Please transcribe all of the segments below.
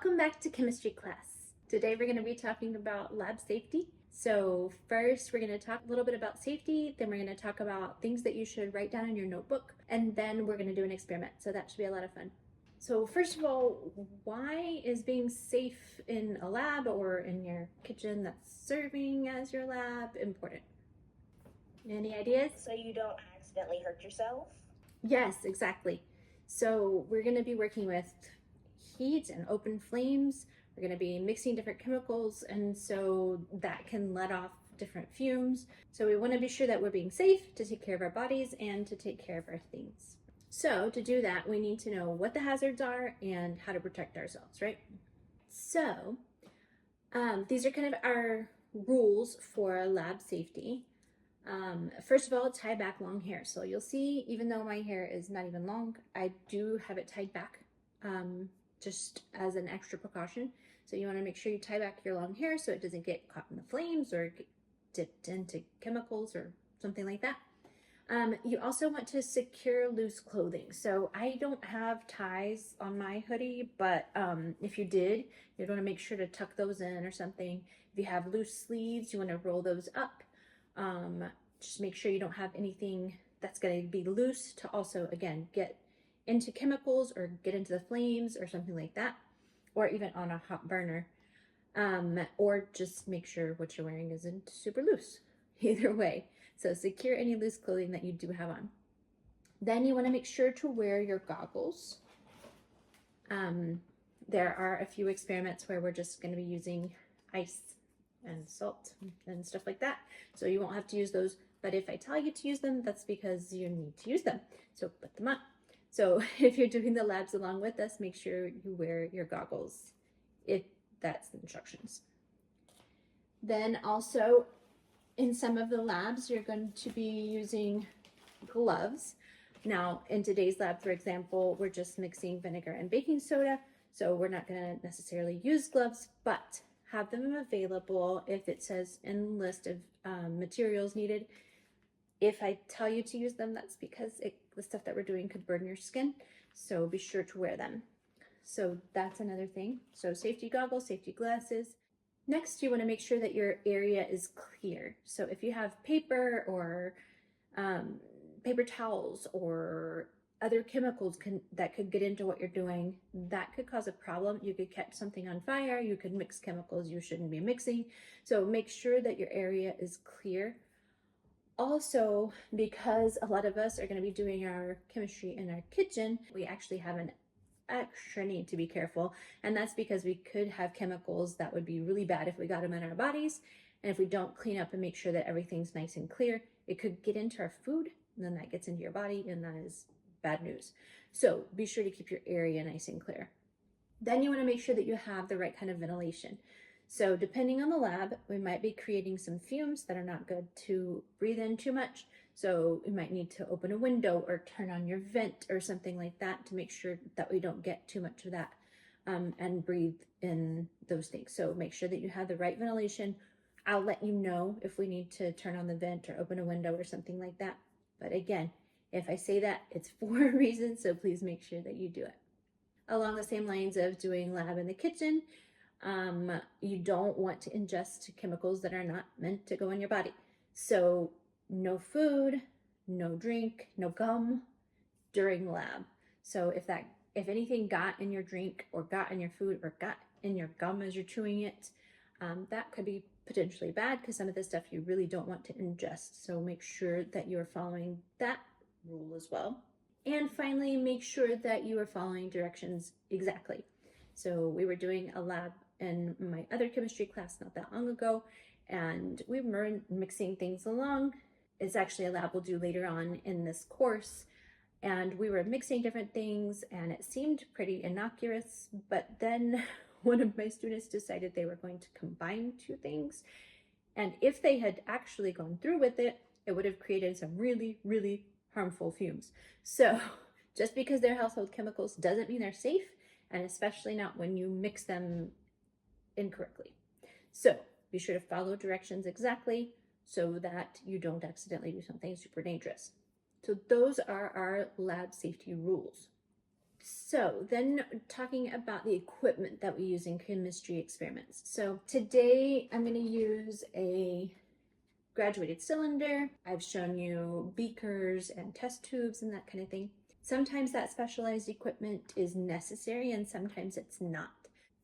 Welcome back to chemistry class. Today we're going to be talking about lab safety. So first we're going to talk a little bit about safety, then we're going to talk about things that you should write down in your notebook, and then we're going to do an experiment. So that should be a lot of fun. So first of all, why is being safe in a lab or in your kitchen that's serving as your lab important? Any ideas? So you don't accidentally hurt yourself? Yes, exactly. So we're going to be working with heat and open flames. We're going to be mixing different chemicals, and so that can let off different fumes. So we want to be sure that we're being safe to take care of our bodies and to take care of our things. So to do that, we need to know what the hazards are and how to protect ourselves, right? So these are kind of our rules for lab safety. First of all, tie back long hair. So you'll see, even though my hair is not even long, I do have it tied back just as an extra precaution. So you want to make sure you tie back your long hair so it doesn't get caught in the flames or get dipped into chemicals or something like that. You also want to secure loose clothing. So I don't have ties on my hoodie, but if you did, you'd want to make sure to tuck those in or something. If you have loose sleeves, you want to roll those up. Just make sure you don't have anything that's going to be loose to also, again, get into chemicals or get into the flames or something like that, or even on a hot burner. Or just make sure what you're wearing isn't super loose. Either way. So secure any loose clothing that you do have on. Then you want to make sure to wear your goggles. There are a few experiments where we're just going to be using ice and salt and stuff like that. So you won't have to use those. But if I tell you to use them, that's because you need to use them. So put them on. So if you're doing the labs along with us, make sure you wear your goggles if that's the instructions. Then also in some of the labs, you're going to be using gloves. Now in today's lab, for example, we're just mixing vinegar and baking soda. So we're not going to necessarily use gloves, but have them available if it says in the list of materials needed. If I tell you to use them, that's because the stuff that we're doing could burn your skin. So be sure to wear them. So that's another thing. So safety goggles, safety glasses. Next, you want to make sure that your area is clear. So if you have paper or paper towels or other chemicals that could get into what you're doing, that could cause a problem. You could catch something on fire. You could mix chemicals you shouldn't be mixing. So make sure that your area is clear. Also, because a lot of us are going to be doing our chemistry in our kitchen, we actually have an extra need to be careful, and that's because we could have chemicals that would be really bad if we got them in our bodies, and if we don't clean up and make sure that everything's nice and clear, it could get into our food, and then that gets into your body, and that is bad news. So be sure to keep your area nice and clear. Then you want to make sure that you have the right kind of ventilation. So depending on the lab, we might be creating some fumes that are not good to breathe in too much. So you might need to open a window or turn on your vent or something like that to make sure that we don't get too much of that and breathe in those things. So make sure that you have the right ventilation. I'll let you know if we need to turn on the vent or open a window or something like that. But again, if I say that, it's for a reason, so please make sure that you do it. Along the same lines of doing lab in the kitchen, you don't want to ingest chemicals that are not meant to go in your body. So no food, no drink, no gum during lab. So if anything got in your drink or got in your food or got in your gum as you're chewing it, that could be potentially bad because some of this stuff you really don't want to ingest. So make sure that you're following that rule as well. And finally, make sure that you are following directions exactly. So we were doing a lab in my other chemistry class not that long ago, and we were mixing things along. It's actually a lab we'll do later on in this course, and we were mixing different things, and it seemed pretty innocuous, but then one of my students decided they were going to combine two things, and if they had actually gone through with it, it would have created some really, really harmful fumes. So just because they're household chemicals doesn't mean they're safe, and especially not when you mix them incorrectly. So be sure to follow directions exactly so that you don't accidentally do something super dangerous. So those are our lab safety rules. So then talking about the equipment that we use in chemistry experiments. So today I'm going to use a graduated cylinder. I've shown you beakers and test tubes and that kind of thing. Sometimes that specialized equipment is necessary and sometimes it's not.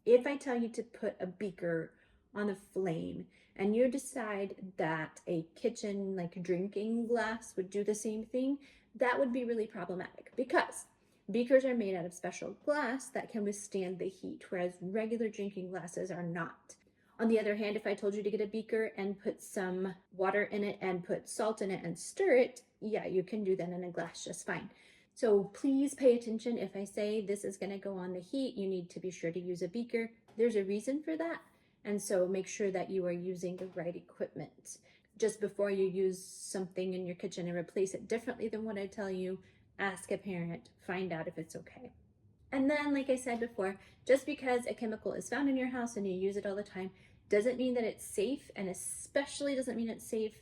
If I tell you to put a beaker on a flame and you decide that a kitchen like drinking glass would do the same thing, that would be really problematic because beakers are made out of special glass that can withstand the heat, whereas regular drinking glasses are not. On the other hand, if I told you to get a beaker and put some water in it and put salt in it and stir it, yeah, you can do that in a glass just fine. So please pay attention. If I say this is going to go on the heat, you need to be sure to use a beaker. There's a reason for that. And so make sure that you are using the right equipment. Just before you use something in your kitchen and replace it differently than what I tell you, ask a parent, find out if it's okay. And then, like I said before, just because a chemical is found in your house and you use it all the time doesn't mean that it's safe, and especially doesn't mean it's safe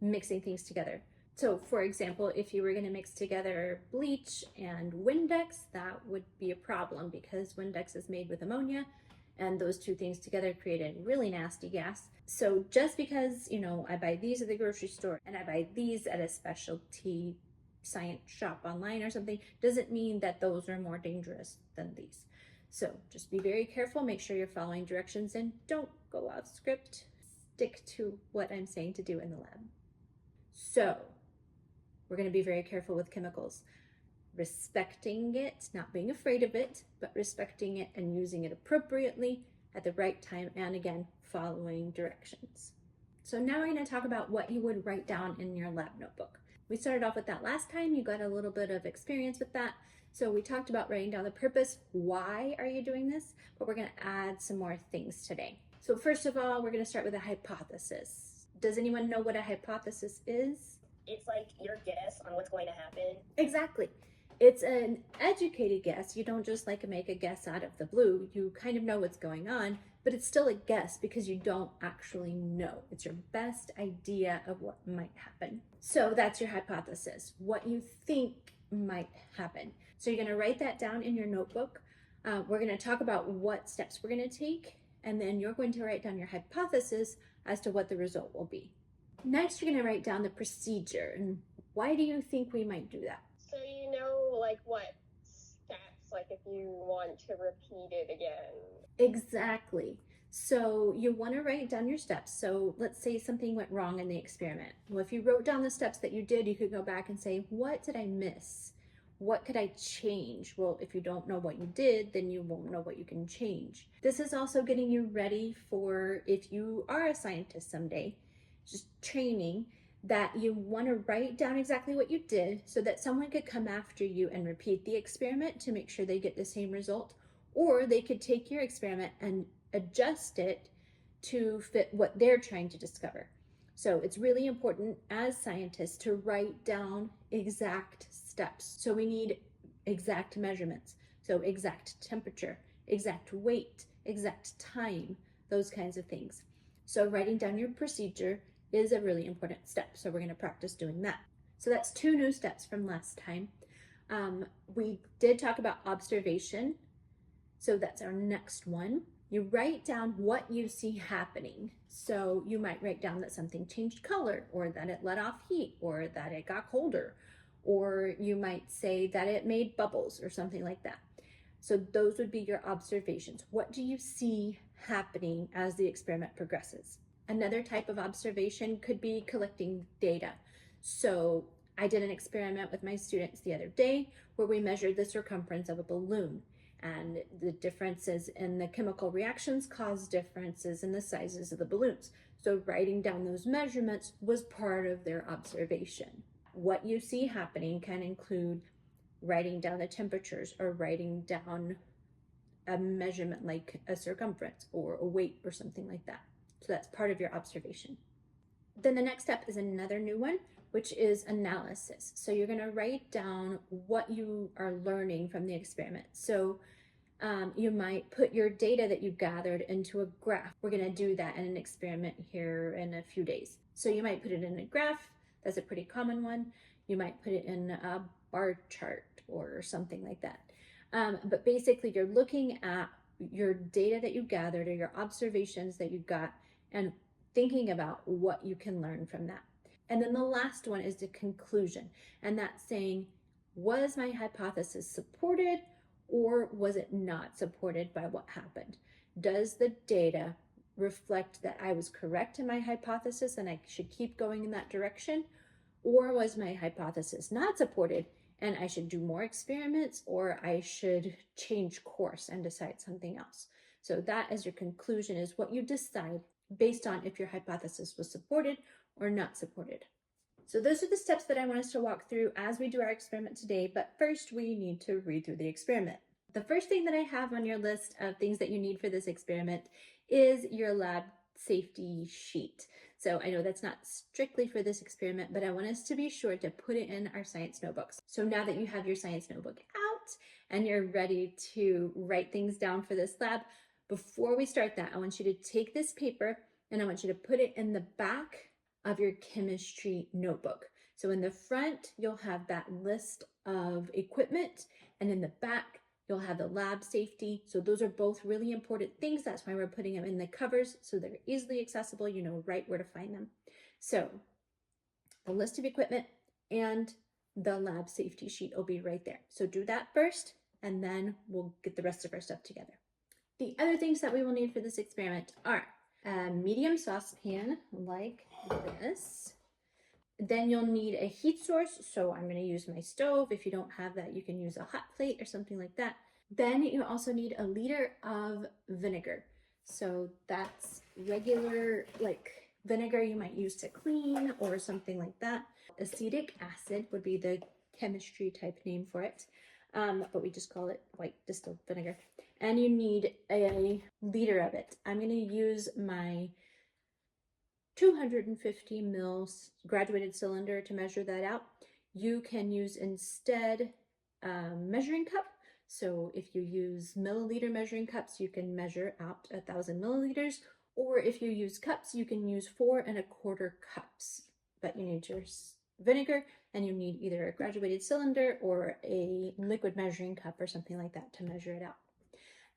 mixing things together. So for example, if you were going to mix together bleach and Windex, that would be a problem because Windex is made with ammonia and those two things together create a really nasty gas. So just because, I buy these at the grocery store and I buy these at a specialty science shop online or something, doesn't mean that those are more dangerous than these. So just be very careful, make sure you're following directions and don't go off script. Stick to what I'm saying to do in the lab. So we're going to be very careful with chemicals. Respecting it, not being afraid of it, but respecting it and using it appropriately at the right time, and again, following directions. So now we're going to talk about what you would write down in your lab notebook. We started off with that last time. You got a little bit of experience with that. So we talked about writing down the purpose. Why are you doing this? But we're going to add some more things today. So first of all, we're going to start with a hypothesis. Does anyone know what a hypothesis is? It's like your guess on what's going to happen. Exactly. It's an educated guess. You don't just make a guess out of the blue. You kind of know what's going on, but it's still a guess because you don't actually know. It's your best idea of what might happen. So that's your hypothesis, what you think might happen. So you're going to write that down in your notebook. We're going to talk about what steps we're going to take, and then you're going to write down your hypothesis as to what the result will be. Next, you're going to write down the procedure. And why do you think we might do that? So you know, what steps, if you want to repeat it again. Exactly. So you want to write down your steps. So let's say something went wrong in the experiment. Well, if you wrote down the steps that you did, you could go back and say, what did I miss? What could I change? Well, if you don't know what you did, then you won't know what you can change. This is also getting you ready for if you are a scientist someday, just training, that you want to write down exactly what you did so that someone could come after you and repeat the experiment to make sure they get the same result, or they could take your experiment and adjust it to fit what they're trying to discover. So it's really important as scientists to write down exact steps. So we need exact measurements. So exact temperature, exact weight, exact time, those kinds of things. So writing down your procedure is a really important step. So we're going to practice doing that. So that's 2 new steps from last time. We did talk about observation. So that's our next one. You write down what you see happening. So you might write down that something changed color, or that it let off heat, or that it got colder, or you might say that it made bubbles or something like that. So those would be your observations. What do you see happening as the experiment progresses? Another type of observation could be collecting data. So I did an experiment with my students the other day where we measured the circumference of a balloon, and the differences in the chemical reactions caused differences in the sizes of the balloons. So writing down those measurements was part of their observation. What you see happening can include writing down the temperatures, or writing down a measurement like a circumference or a weight or something like that. So that's part of your observation. Then the next step is another new one, which is analysis. So you're going to write down what you are learning from the experiment. So you might put your data that you gathered into a graph. We're going to do that in an experiment here in a few days. So you might put it in a graph. That's a pretty common one. You might put it in a bar chart or something like that. But basically you're looking at your data that you gathered or your observations that you got and thinking about what you can learn from that. And then the last one is the conclusion, and that's saying, was my hypothesis supported or was it not supported by what happened? Does the data reflect that I was correct in my hypothesis and I should keep going in that direction? Or was my hypothesis not supported and I should do more experiments, or I should change course and decide something else? So that is your conclusion, is what you decide based on if your hypothesis was supported or not supported. So those are the steps that I want us to walk through as we do our experiment today, but first we need to read through the experiment. The first thing that I have on your list of things that you need for this experiment is your lab safety sheet. So I know that's not strictly for this experiment, but I want us to be sure to put it in our science notebooks. So now that you have your science notebook out and you're ready to write things down for this lab, before we start that, I want you to take this paper and I want you to put it in the back of your chemistry notebook. So in the front, you'll have that list of equipment, and in the back, you'll have the lab safety. So those are both really important things. That's why we're putting them in the covers so they're easily accessible. You know right where to find them. So the list of equipment and the lab safety sheet will be right there. So do that first, and then we'll get the rest of our stuff together. The other things that we will need for this experiment are a medium saucepan like this. Then you'll need a heat source. So I'm going to use my stove. If you don't have that, you can use a hot plate or something like that. Then you also need a liter of vinegar. So that's regular like vinegar you might use to clean or something like that. Acetic acid would be the chemistry type name for it. But we just call it white distilled vinegar. And you need a liter of it. I'm going to use my 250 mils graduated cylinder to measure that out. You can use instead a measuring cup. So if you use milliliter measuring cups, you can measure out 1,000 milliliters. Or if you use cups, you can use 4 1/4 cups. But you need your vinegar, and you need either a graduated cylinder or a liquid measuring cup or something like that to measure it out.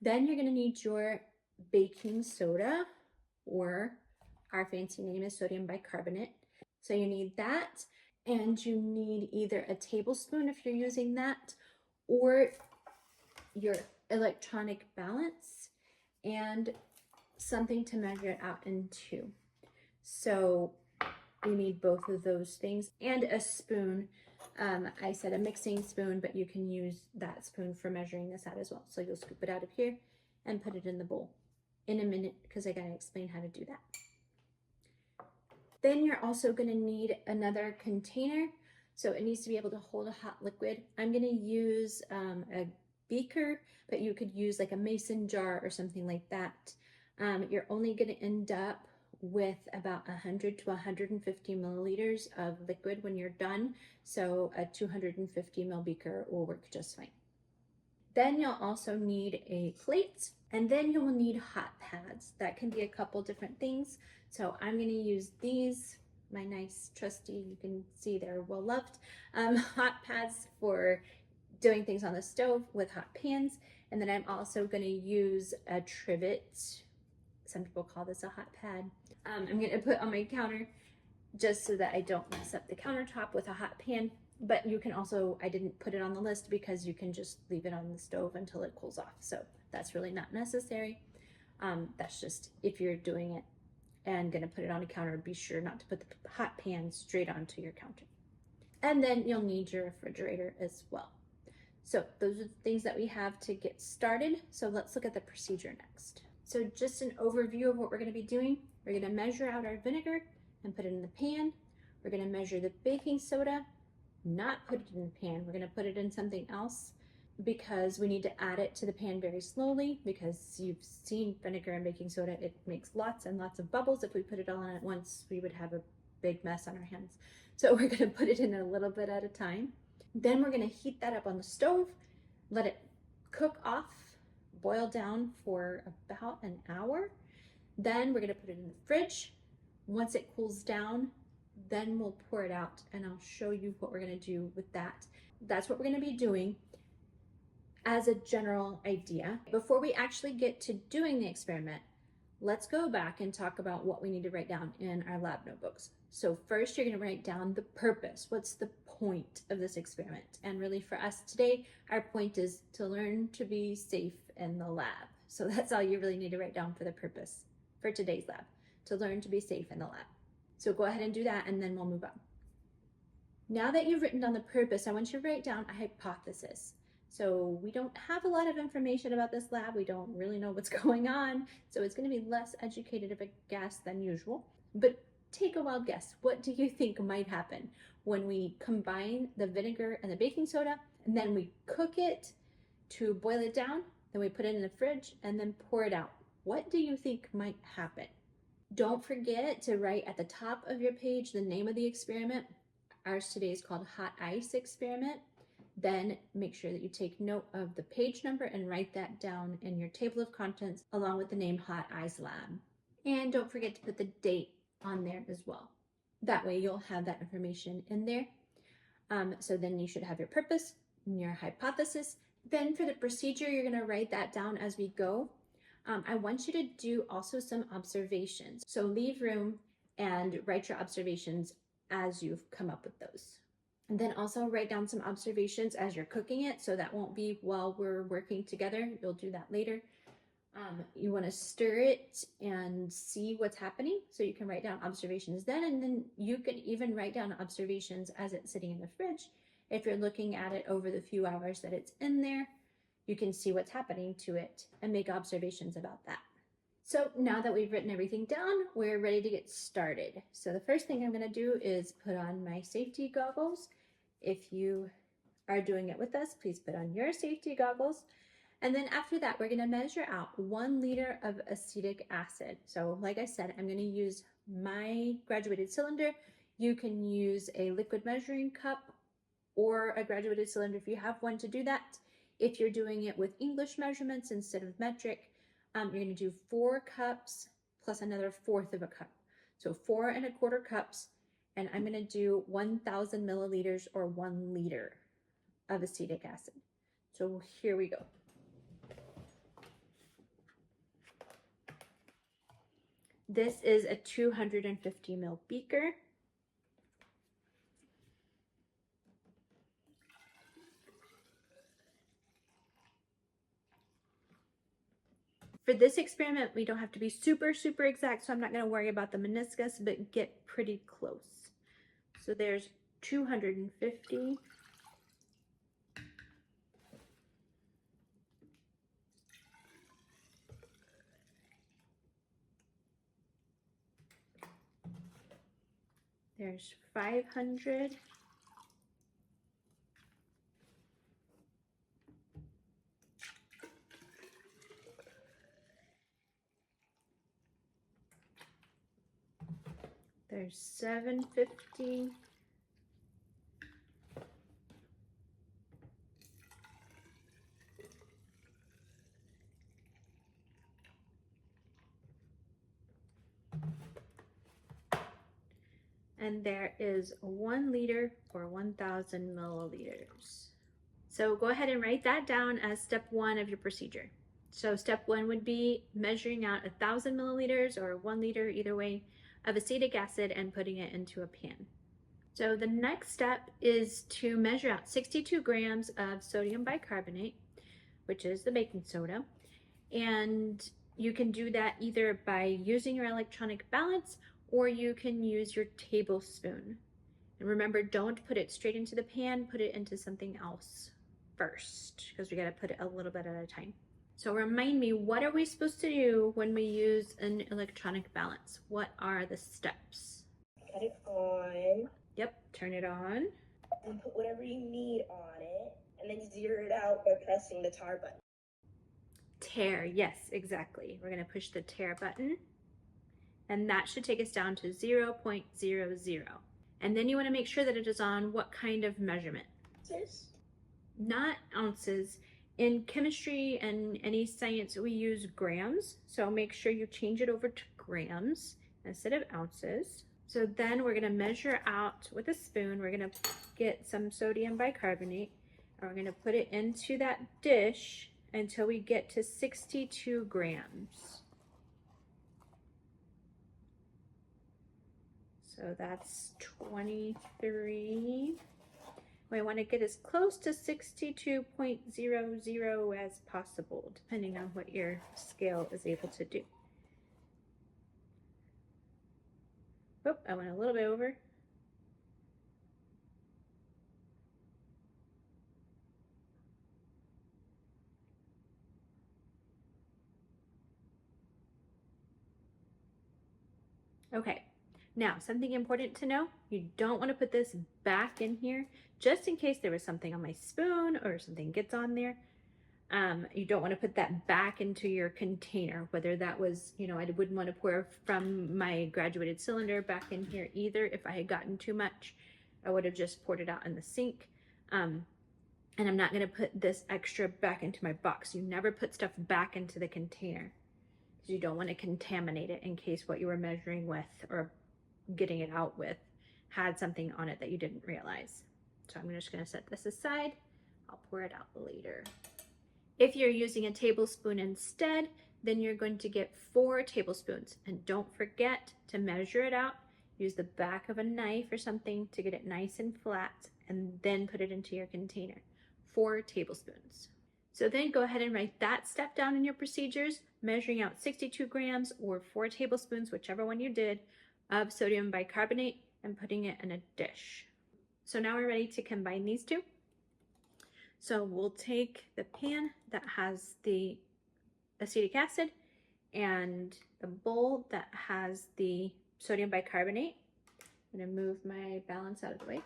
Then you're going to need your baking soda, or our fancy name is sodium bicarbonate. So you need that, and you need either a tablespoon if you're using that, or your electronic balance, and something to measure it out into. So you need both of those things, and a spoon. I said a mixing spoon, but you can use that spoon for measuring this out as well. So you'll scoop it out of here and put it in the bowl in a minute, because I gotta explain how to do that. Then you're also gonna need another container. So it needs to be able to hold a hot liquid. I'm gonna use a beaker, but you could use like a mason jar or something like that. You're only gonna end up with about 100 to 150 milliliters of liquid when you're done. So a 250 ml beaker will work just fine. Then you'll also need a plate, and then you will need hot pads. That can be a couple different things. So I'm going to use these, my nice trusty, you can see they're well loved, hot pads for doing things on the stove with hot pans. And then I'm also going to use a trivet. Some people call this a hot pad. I'm going to put on my counter just so that I don't mess up the countertop with a hot pan. But you can also, I didn't put it on the list because you can just leave it on the stove until it cools off. So that's really not necessary. That's just if you're doing it and going to put it on a counter, be sure not to put the hot pan straight onto your counter. And then you'll need your refrigerator as well. So those are the things that we have to get started. So let's look at the procedure next. So just an overview of what we're going to be doing. We're going to measure out our vinegar and put it in the pan. We're going to measure the baking soda, not put it in the pan. We're going to put it in something else because we need to add it to the pan very slowly, because you've seen vinegar and baking soda. It makes lots and lots of bubbles. If we put it all in at once, we would have a big mess on our hands. So we're going to put it in a little bit at a time. Then we're going to heat that up on the stove, let it cook off, boil down for about an hour. Then we're going to put it in the fridge. Once it cools down, then we'll pour it out, and I'll show you what we're going to do with that. That's what we're going to be doing as a general idea. Before we actually get to doing the experiment, let's go back and talk about what we need to write down in our lab notebooks. So first you're going to write down the purpose. What's the point of this experiment? And really for us today, our point is to learn to be safe in the lab. So that's all you really need to write down for the purpose for today's lab, to learn to be safe in the lab. So go ahead and do that and then we'll move on. Now that you've written down the purpose, I want you to write down a hypothesis. So we don't have a lot of information about this lab. We don't really know what's going on. So it's going to be less educated of a guess than usual. But take a wild guess. What do you think might happen when we combine the vinegar and the baking soda and then we cook it to boil it down, then we put it in the fridge and then pour it out? What do you think might happen? Don't forget to write at the top of your page the name of the experiment. Ours today is called Hot Ice Experiment. Then make sure that you take note of the page number and write that down in your table of contents along with the name Hot Ice Lab. And don't forget to put the date on there as well. That way you'll have that information in there. So then you should have your purpose and your hypothesis. Then for the procedure, you're going to write that down as we go. I want you to do also some observations. So leave room and write your observations as you've come up with those. And then also write down some observations as you're cooking it. So that won't be while we're working together. You'll do that later. You want to stir it and see what's happening. So you can write down observations then, and then you can even write down observations as it's sitting in the fridge. If you're looking at it over the few hours that it's in there, you can see what's happening to it and make observations about that. So now that we've written everything down, we're ready to get started. So the first thing I'm going to do is put on my safety goggles. If you are doing it with us, please put on your safety goggles. And then after that, we're going to measure out 1 liter of acetic acid. So like I said, I'm going to use my graduated cylinder. You can use a liquid measuring cup or a graduated cylinder if you have one to do that. If you're doing it with English measurements instead of metric, you're going to do 4 cups plus another 1/4 of a cup. So 4 1/4 cups, and I'm going to do 1,000 milliliters or 1 liter of acetic acid. So here we go. This is a 250 ml beaker. For this experiment, we don't have to be super exact, so I'm not going to worry about the meniscus, but get pretty close. So there's 250. There's 500. There's 750. And there is 1 liter or 1,000 milliliters. So go ahead and write that down as step 1 of your procedure. So step 1 would be measuring out 1,000 milliliters or 1 liter, either way, of acetic acid and putting it into a pan. So the next step is to measure out 62 grams of sodium bicarbonate, which is the baking soda. And you can do that either by using your electronic balance or you can use your tablespoon. And remember, don't put it straight into the pan, put it into something else first, because we gotta put it a little bit at a time. So remind me, what are we supposed to do when we use an electronic balance? What are the steps? Cut it on. Yep, turn it on. And put whatever you need on it. And then zero it out by pressing the tar button. Tare, yes, exactly. We're gonna push the tare button. And that should take us down to 0.00. And then you wanna make sure that it is on what kind of measurement? Ounces? Not ounces. In chemistry and any science, we use grams. So make sure you change it over to grams instead of ounces. So then we're gonna measure out with a spoon. We're gonna get some sodium bicarbonate And we're gonna put it into that dish until we get to 62 grams. So that's 23. We want to get as close to 62.00 as possible, depending on what your scale is able to do. Oh, I went a little bit over. Okay, now something important to know, you don't want to put this back in here just in case there was something on my spoon or something gets on there. You don't want to put that back into your container, whether that was, you know, I wouldn't want to pour from my graduated cylinder back in here either. If I had gotten too much, I would have just poured it out in the sink. And I'm not going to put this extra back into my box. You never put stuff back into the container because you don't want to contaminate it in case what you were measuring with or getting it out with had something on it that you didn't realize. So I'm just going to set this aside. I'll pour it out later. If you're using a tablespoon instead, then you're going to get 4 tablespoons. And don't forget to measure it out. Use the back of a knife or something to get it nice and flat, and then put it into your container. 4 tablespoons. So then go ahead and write that step down in your procedures, measuring out 62 grams or 4 tablespoons, whichever one you did, of sodium bicarbonate and putting it in a dish. So now we're ready to combine these two. So we'll take the pan that has the acetic acid and the bowl that has the sodium bicarbonate. I'm going to move my balance out of the way.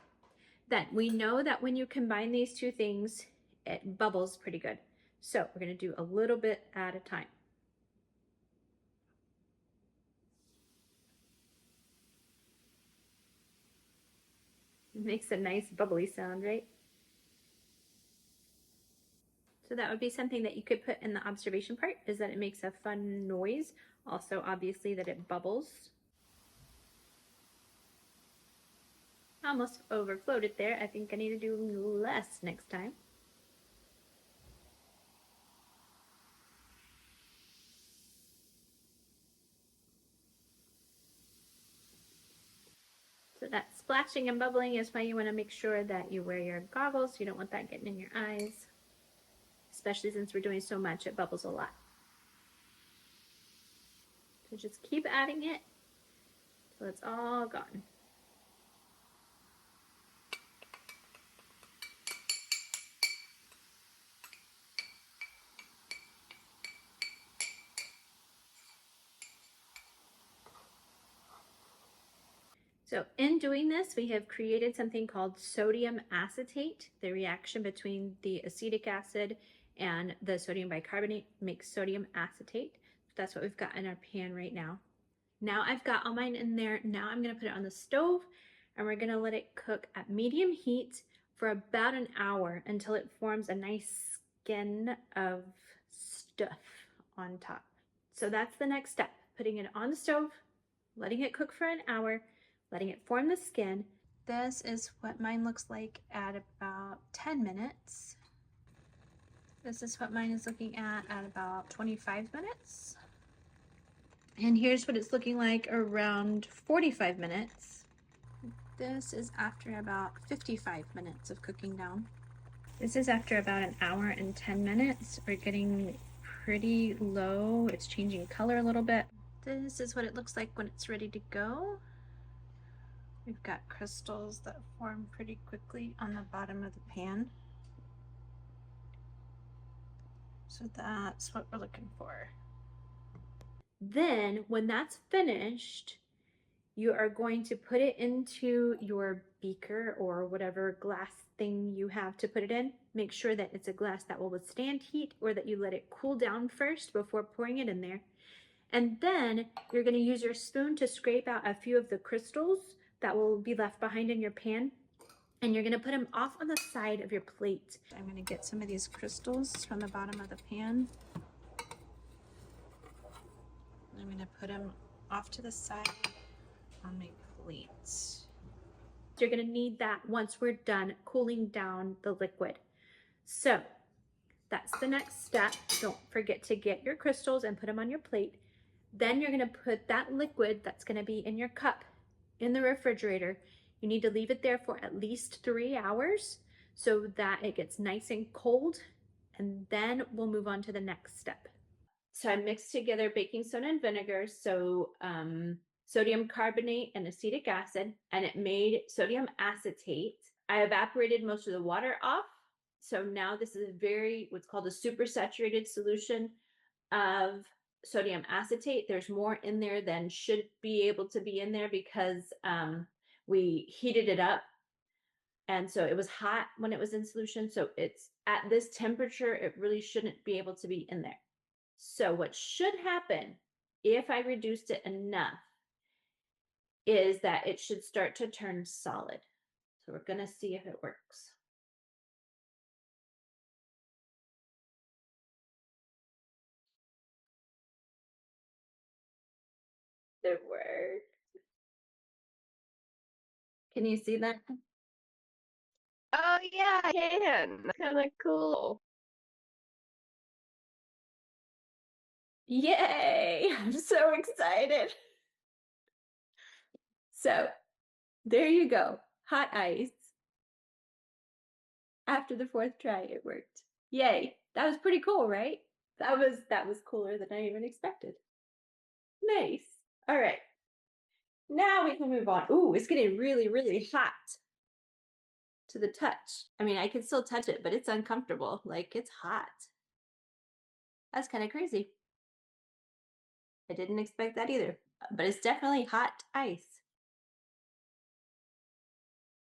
Then we know that when you combine these two things, it bubbles pretty good. So we're going to do a little bit at a time. It makes a nice bubbly sound, right? So that would be something that you could put in the observation part, is that it makes a fun noise. Also, obviously, that it bubbles. I almost overflowed it there. I think I need to do less next time. So that splashing and bubbling is why you want to make sure that you wear your goggles. You don't want that getting in your eyes. Especially since we're doing so much, it bubbles a lot. So just keep adding it till it's all gone. So in doing this, we have created something called sodium acetate. The reaction between the acetic acid and the sodium bicarbonate makes sodium acetate. That's what we've got in our pan right now. Now I've got all mine in there. Now I'm gonna put it on the stove and we're gonna let it cook at medium heat for about an hour until it forms a nice skin of stuff on top. So that's the next step, putting it on the stove, letting it cook for an hour, letting it form the skin. This is what mine looks like at about 10 minutes. This is what mine is looking at about 25 minutes. And here's what it's looking like around 45 minutes. This is after about 55 minutes of cooking down. This is after about an hour and 10 minutes. We're getting pretty low. It's changing color a little bit. This is what it looks like when it's ready to go. We've got crystals that form pretty quickly on the bottom of the pan. So that's what we're looking for. Then when that's finished, you are going to put it into your beaker or whatever glass thing you have to put it in. Make sure that it's a glass that will withstand heat, or that you let it cool down first before pouring it in there. And then you're going to use your spoon to scrape out a few of the crystals that will be left behind in your pan, and you're going to put them off on the side of your plate. I'm going to get some of these crystals from the bottom of the pan. I'm going to put them off to the side on my plate. You're going to need that once we're done cooling down the liquid. So that's the next step. Don't forget to get your crystals and put them on your plate. Then you're gonna put that liquid that's gonna be in your cup in the refrigerator. You need to leave it there for at least 3 hours so that it gets nice and cold, and then we'll move on to the next step. So I mixed together baking soda and vinegar, so sodium carbonate and acetic acid, and it made sodium acetate. I evaporated most of the water off, so now this is what's called a supersaturated solution of sodium acetate. There's more in there than should be able to be in there because we heated it up, and so it was hot when it was in solution. So it's at this temperature, it really shouldn't be able to be in there. So what should happen if I reduced it enough is that it should start to turn solid. So we're gonna see if it works. It worked. Can you see that? Oh yeah, I can. That's kind of cool. Yay! I'm so excited. So there you go. Hot ice. After the 4th try, it worked. Yay. That was pretty cool, right? That was cooler than I even expected. Nice. All right. Now we can move on. Ooh, it's getting really, really hot to the touch. I mean, I can still touch it, but it's uncomfortable. Like, it's hot. That's kind of crazy. I didn't expect that either, but it's definitely hot ice.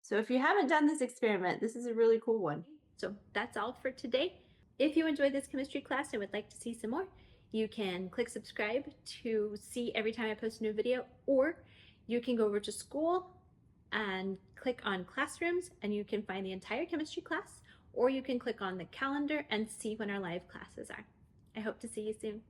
So if you haven't done this experiment, this is a really cool one. So that's all for today. If you enjoyed this chemistry class and would like to see some more, you can click subscribe to see every time I post a new video, or you can go over to school and click on classrooms and you can find the entire chemistry class, or you can click on the calendar and see when our live classes are. I hope to see you soon.